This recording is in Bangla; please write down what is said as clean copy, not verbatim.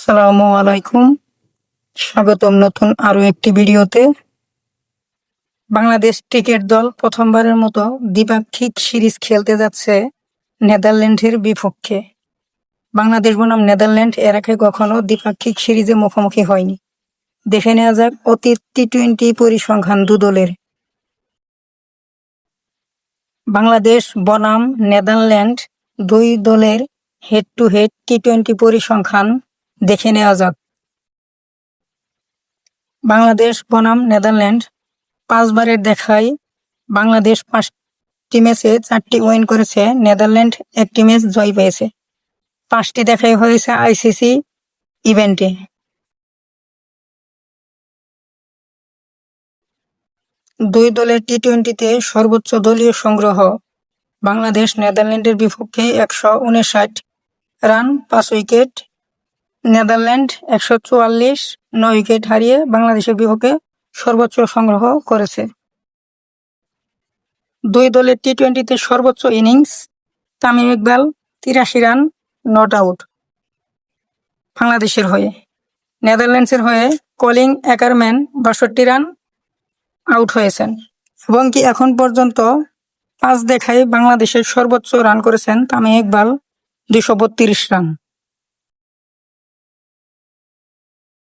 আসসালামু আলাইকুম। স্বাগতম নতুন আরো একটি ভিডিওতে। বাংলাদেশ ক্রিকেট দল প্রথমবারের মতো দ্বিপাক্ষিক সিরিজ খেলতে যাচ্ছে নেদারল্যান্ডের বিপক্ষে। বাংলাদেশ বনাম নেদারল্যান্ড এর আগে কখনো দ্বিপাক্ষিক সিরিজে মুখোমুখি হয়নি। দেখে নেওয়া যাক অতীত টি-20 পরিসংখ্যান দু দলের। বাংলাদেশ বনাম নেদারল্যান্ড দুই দলের হেড টু হেড টি-20 পরিসংখ্যান দেখে নেওয়া যাক। বাংলাদেশ বনাম নেদারল্যান্ড 5 বারের দেখায় বাংলাদেশ 5টি ম্যাচে 4টি উইন করেছে, নেদারল্যান্ড 1টি ম্যাচ জয় পেয়েছে। 5টি দেখাই হয়েছে আইসিসি ইভেন্টে। দুই দলের টি-20তে সর্বোচ্চ দলীয় সংগ্রহ। বাংলাদেশ নেদারল্যান্ডের বিপক্ষে 159 রান 5 উইকেট, নেদারল্যান্ড 144 9 উইকেট হারিয়ে বাংলাদেশের বিপক্ষে সর্বোচ্চ সংগ্রহ করেছে। দুই দলের টি-20তে সর্বোচ্চ innings. Tamim Iqbal 83 run not out বাংলাদেশের হয়ে। নেদারল্যান্ডসের হয়ে কলিন অ্যাকারম্যান 62 রান আউট হয়েছেন এবং কি এখন পর্যন্ত 5 দেখায় বাংলাদেশের সর্বোচ্চ রান করেছেন তামিম ইকবাল 232 রান।